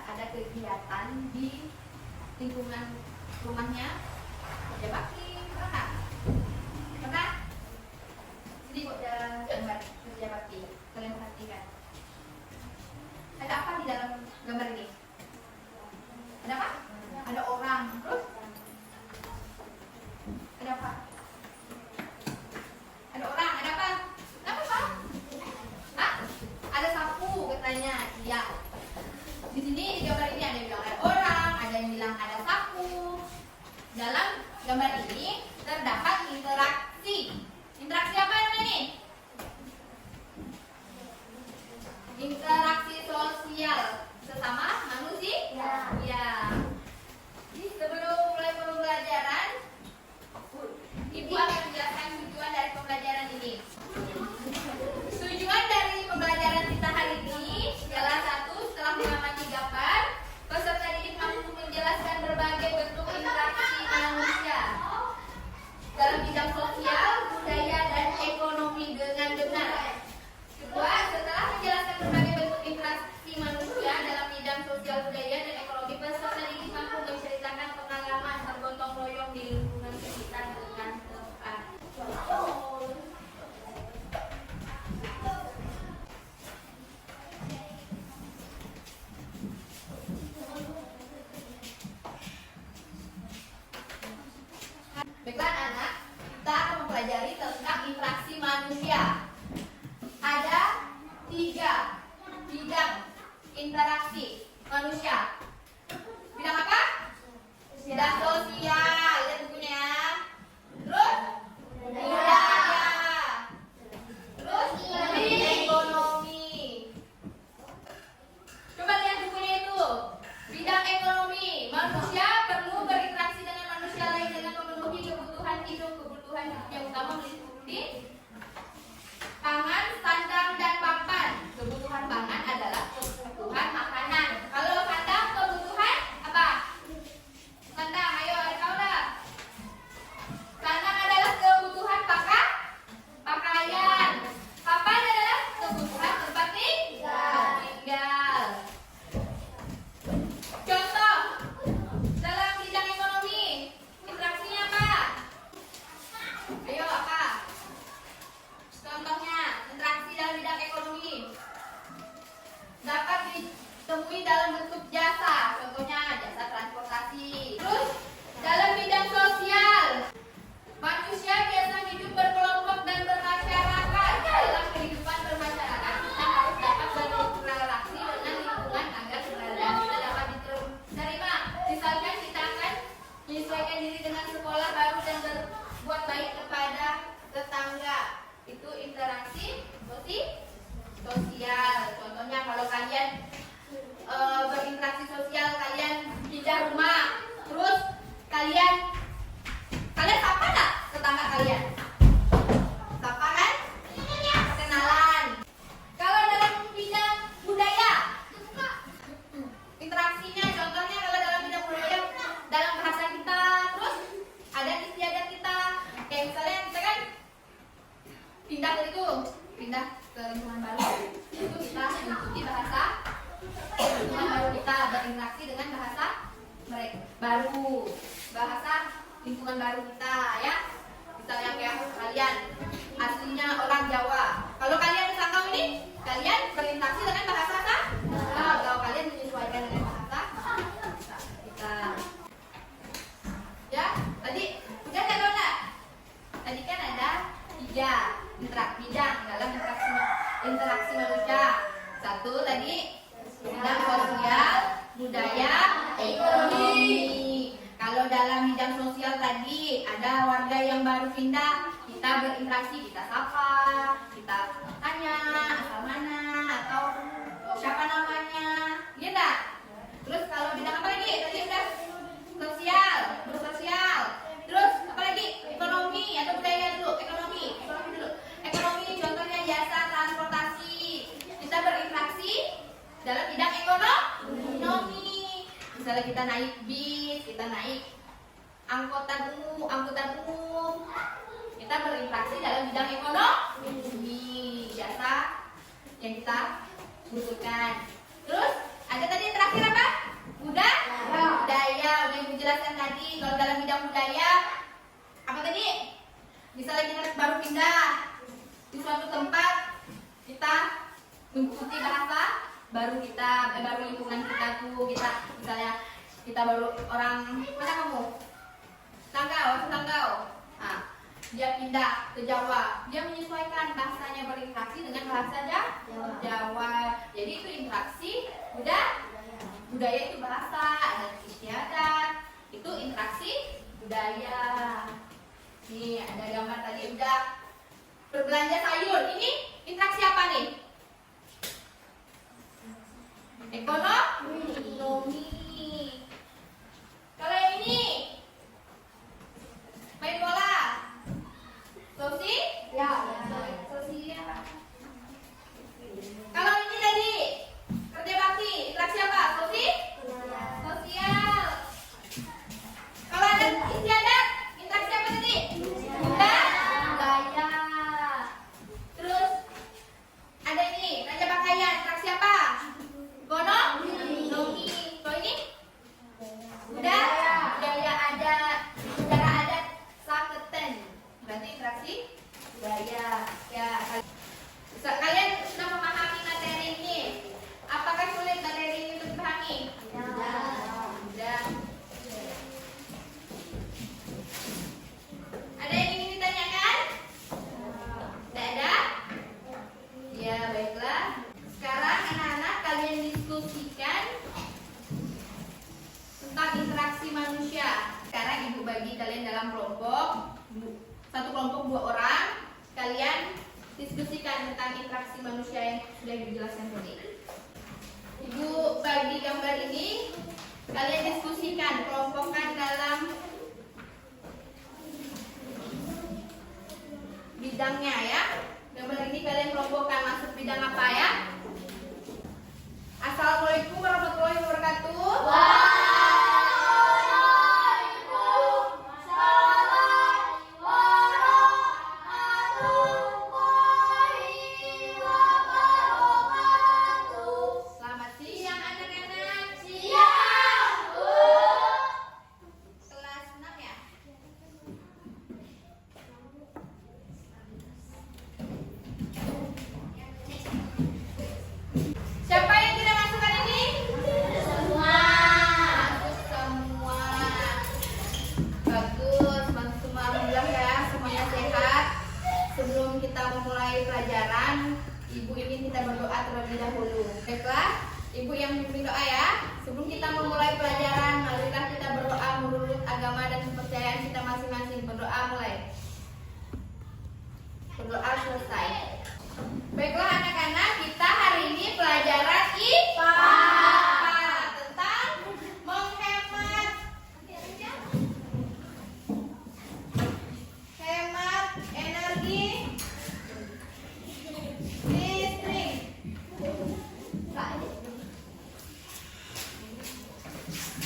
ada kegiatan di lingkungan rumahnya kerja bakti, pernah? Pernah? Sini kok ada gambar kerja bakti, kalian perhatikan. Ada apa di dalam gambar ini? Ada apa? Ada orang, terus? Ada apa? Ada orang, ada apa? Apa Pak? Hah? Ada sapu katanya, iya. Di sini di gambar ini ada yang bilang ada orang, ada yang bilang ada sapu. Dalam gambar ini terdapat interaksi. Interaksi apa namanya ini? Interaksi sosial sesama manusia. Ya. Sebelum mulai pembelajaran, Ibu akan menjelaskan tujuan dari pembelajaran ini. Tujuan dari pembelajaran kita hari ini ialah satu, setelah mengamati gambar, peserta didik mampu menjelaskan berbagai bentuk interaksi manusia dalam bidang sosial, budaya, dan ekonomi dengan benar. Kedua, setelah menjelaskan berbagai bentuk interaksi manusia dalam bidang sosial, budaya, dan ekonomi, peserta didik mampu menceritakan pengalaman tergotong royong di lingkungan sekitar dengan tepat. Baiklah anak, kita akan mempelajari tentang interaksi manusia. Ada 3 bidang interaksi manusia. Bidang apa? Bidang sosial, lihat bukunya ya. Terus budaya. Terus ekonomi. Coba lihat bukunya itu. Bidang ekonomi, manusia perlu berinteraksi dengan manusia lain dengan memenuhi kebutuhan hidup. Kebutuhan hidup yang utama meliputi pangan, sandang, dan papan. Kebutuhan pangan adalah kebutuhan makanan. Kalau sandang kebutuhan apa? Sandang, ayo ada tahu dah. Sandang adalah kebutuhan pakaian. Papan adalah kebutuhan tempat tinggal. Contoh dalam bidang ekonomi, interaksinya apa? Ayo apa? Contohnya, interaksi dalam bidang ekonomi dapat ditemui dalam bentuk jasa. Contohnya jasa transportasi. Terus dalam bidang sosial, manusia biasa hidup berkelompok dan bermasyarakat. Dalam kehidupan bermasyarakat, kita harus dapat berinteraksi dengan lingkungan agar keberadaan kita dapat diterima. Misalkan kita akan menyesuaikan diri dengan sekolah baru dan berbuat baik kepada tetangga. Itu interaksi sosial. Contohnya kalau kalian berinteraksi sosial, kalian pindah rumah, terus kalian sapa nggak tetangga kalian? Sapa kan? Kenalan. Kalau dalam bidang budaya, interaksinya contohnya kalau dalam bidang budaya dalam bahasa kita, terus adat istiadat kita. Kayak misalnya kita kan pindah ke lingkungan baru, itu kita mengikuti bahasa lingkungan baru, kita berinteraksi dengan bahasa lingkungan baru kita ya. Misalnya kayak kalian aslinya orang Jawa, kalau kalian ke Sangkau ini kalian berinteraksi dengan bahasa apa? Kalau kalian menyesuaikan dengan bahasa kita ya. Tadi udah tahu nggak? Tadi kan ada 3 bidang dalam interaksi manusia. Satu tadi bidang sosial, budaya, ekonomi. Kalau dalam bidang sosial tadi ada warga yang baru pindah, kita berinteraksi, kita sapa, kita tanya asal mana atau siapa namanya, iya enggak? Terus kalau bidang apa lagi? Tadi udah sosial. Terus apa lagi? Ekonomi atau budaya dulu? Ekonomi dulu. Ekonomi contohnya jasa transportasi. Kita berinteraksi dalam bidang ekonomi. Misalnya kita naik bis, kita naik angkutan umum. Kita berinteraksi dalam bidang ekonomi, jasa yang kita butuhkan. Terus ada tadi terakhir apa? budaya apa tadi? Misalnya kita baru pindah di suatu tempat, kita mengikuti bahasa baru baru lingkungan kita tuh, misalnya kita baru orang mana kamu? Tanggau. Nah, dia pindah ke Jawa, dia menyesuaikan bahasanya berinteraksi dengan bahasa Jawa. Jadi itu interaksi budaya itu bahasa, adat istiadat itu interaksi budaya. Nih ada gambar tadi udah berbelanja sayur, ini interaksi apa nih? Ekonomi. Kalau yang ini main bola, sosial. Kalau ini tadi kerja bakti, interaksi apa? Sosial. Kalau ada istiadat, interaksi apa tadi? Budaya. Terus ada ini raja pakaian, interaksi apa? Ekonomi. Kalau ini budaya adat, cara adat Saketen, berarti interaksi budaya. Ya, kalian sudah memahami materi ini. Apakah sulit materi ini untuk dipahami? Sudah. Ada yang ingin ditanyakan? Tidak ada? Ya, baiklah. Sekarang anak-anak kalian diskusikan tentang interaksi manusia. Sekarang ibu bagi kalian dalam kelompok, satu kelompok 2 orang. Kalian diskusikan tentang interaksi manusia yang sudah dijelaskan tadi. Ibu bagi gambar ini, kalian diskusikan, kelompokkan dalam bidangnya ya. Gambar ini kalian kelompokkan masuk bidang apa ya? Assalamualaikum warahmatullahi wabarakatuh. Selamat siang anak-anak. Siang, Bu. Kelas 6 ya? Siapa yang tidak masuk hari ini? Semua. Masuk semua. Bagus, masuk semua. Alhamdulillah ya, semuanya sehat. Sebelum kita memulai pelajaran, ibu ingin kita berdoa terlebih dahulu. Baiklah, ibu yang memimpin doa ya. Sebelum kita memulai pelajaran, marilah kita berdoa menurut agama dan kepercayaan kita masing-masing. Berdoa mulai. Berdoa selesai. Baiklah anak-anak, kita hari ini pelajaran IPA tentang menghemat energi listrik.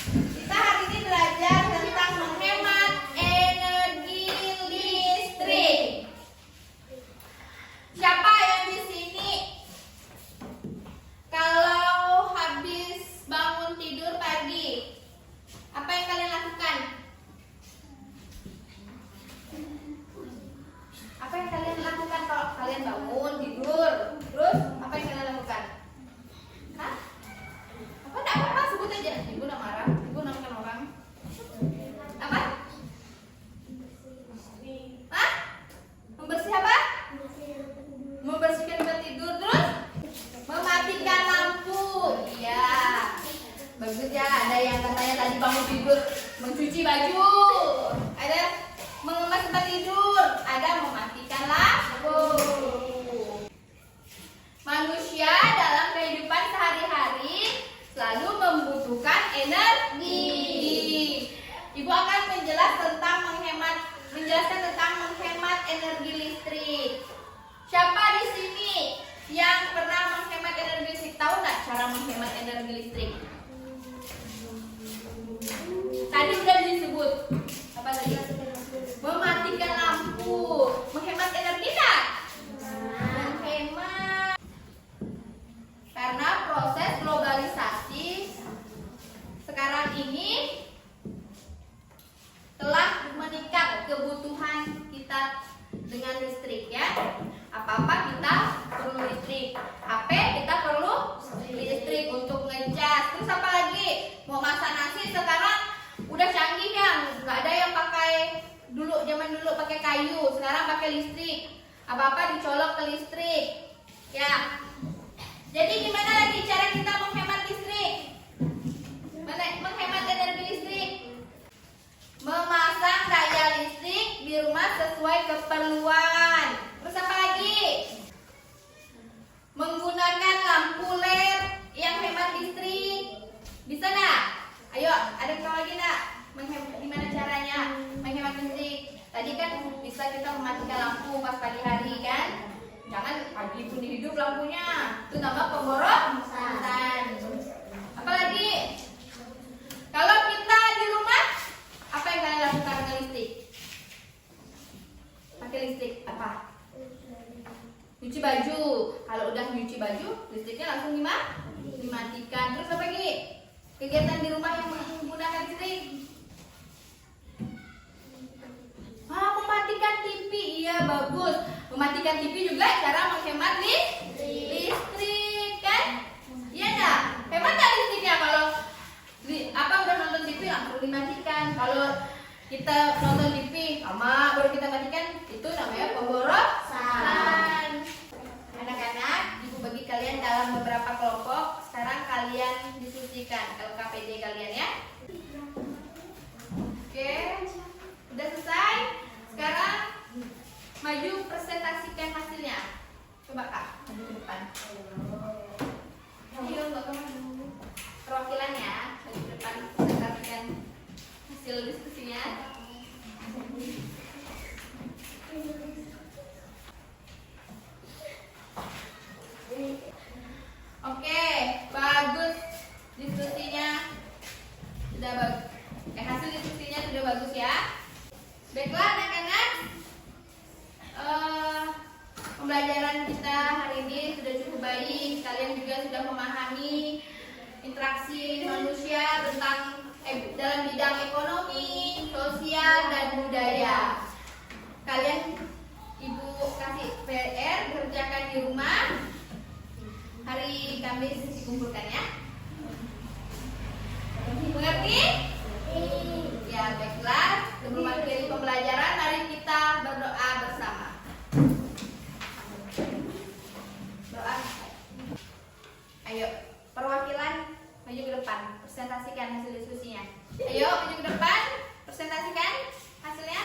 Kita hari ini belajar tentang menghemat energi listrik. Siapa yang di sini kalau habis bangun tidur pagi, apa yang kalian lakukan? Apa yang kalian lakukan kalau kalian bangun tidur? Terus apa yang kalian lakukan? Hah? Apa enggak apa-apa, sebut aja. Ibu enggak marah, ibu namakan orang. Apa? Hah? Membersih apa? Membersihkan tempat tidur, terus mematikan lampu. Iya, bagus ya. Ada yang katanya tadi bangun tidur mencuci baju, ada mengemas tempat tidur, ada mematikan lampu. Manusia dalam kehidupan sehari-hari selalu membutuhkan energi. Ibu akan menjelaskan tentang menghemat energi listrik. Siapa di sini yang pernah menghemat energi listrik? Tahu nggak cara menghemat energi listrik? Tadi sudah disebut. Apa tadi? Mematikan lampu. Menghemat energi nggak? Menghemat. Karena proses globalisasi sekarang ini telah zaman dulu pakai kayu, sekarang pakai listrik. Apa-apa dicolok ke listrik. Ya. Jadi gimana lagi cara kita menghemat listrik? Menghemat energi listrik. Memasang daya listrik di rumah sesuai keperluan. Terus apa lagi? Menggunakan lampu LED yang hemat listrik. Bisa nggak? Ayo, ada yang tahu lagi nggak? Gimana caranya menghemat listrik? Tadi kan bisa kita mematikan lampu pas pagi hari kan? Jangan pagi pun hidup lampunya. Itu nama pemborosan. Apalagi? Kalau kita di rumah, apa yang kalian lakukan dengan listrik? Pakai listrik apa? Nyuci baju. Kalau udah nyuci baju, listriknya langsung dimatikan. Terus apa lagi? Kegiatan di rumah yang menggunakan listrik? Mematikan TV. Iya, bagus. Mematikan TV juga cara menghemat listrik kan? Iya enggak? Hemat nggak listriknya kalau udah nonton TV langsung dimatikan. Kalau kita nonton TV lama baru kita matikan, itu namanya pemborosan. Anak-anak, ibu bagi kalian dalam beberapa kelompok. Sekarang kalian diskusikan LKPD kalian ya. Oke, udah selesai. Sekarang maju presentasikan hasilnya. Coba Kak, maju ke depan. Ayo, Mbak maju. Perwakilannya maju ke depan, presentasikan hasil diskusinya. Oke, bagus diskusinya. Sudah bagus. Hasil diskusinya sudah bagus ya. Baiklah anak-anak, pembelajaran kita hari ini sudah cukup baik. Kalian juga sudah memahami interaksi manusia tentang dalam bidang ekonomi, sosial, dan budaya. Kalian ibu kasih PR kerjakan di rumah. Hari Kamis dikumpulkan ya. Mengerti? Ya, baiklah. Sebelum akhiri pembelajaran, mari kita berdoa bersama. Doa. Ayo, perwakilan maju ke depan, presentasikan hasil diskusinya. Ayo, maju ke depan, presentasikan hasilnya.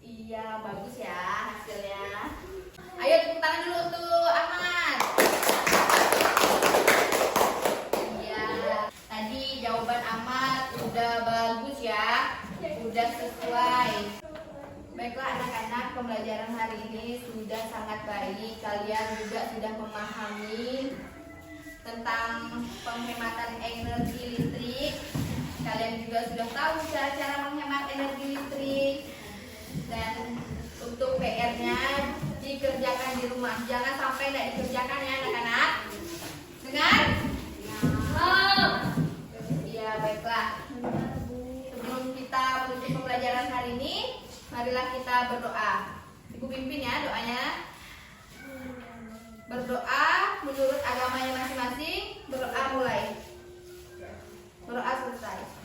Iya, bagus ya hasilnya. Ayo, tepuk tangan dulu untuk Ahmad. Iya, tadi jawaban Ahmad udah bagus ya, udah sesuai. Baiklah anak-anak, pembelajaran hari ini sudah sangat baik. Kalian juga sudah memahami tentang penghematan energi listrik. Kalian juga sudah tahu cara-cara menghemat energi listrik. Dan untuk PR-nya dikerjakan di rumah. Jangan sampai tidak dikerjakan ya anak-anak. Dengar? Iya, baiklah. Sebelum kita menutup pembelajaran hari ini, marilah kita berdoa. Ibu pimpin ya doanya. Berdoa menurut agamanya masing-masing. Berdoa mulai. Berdoa selesai.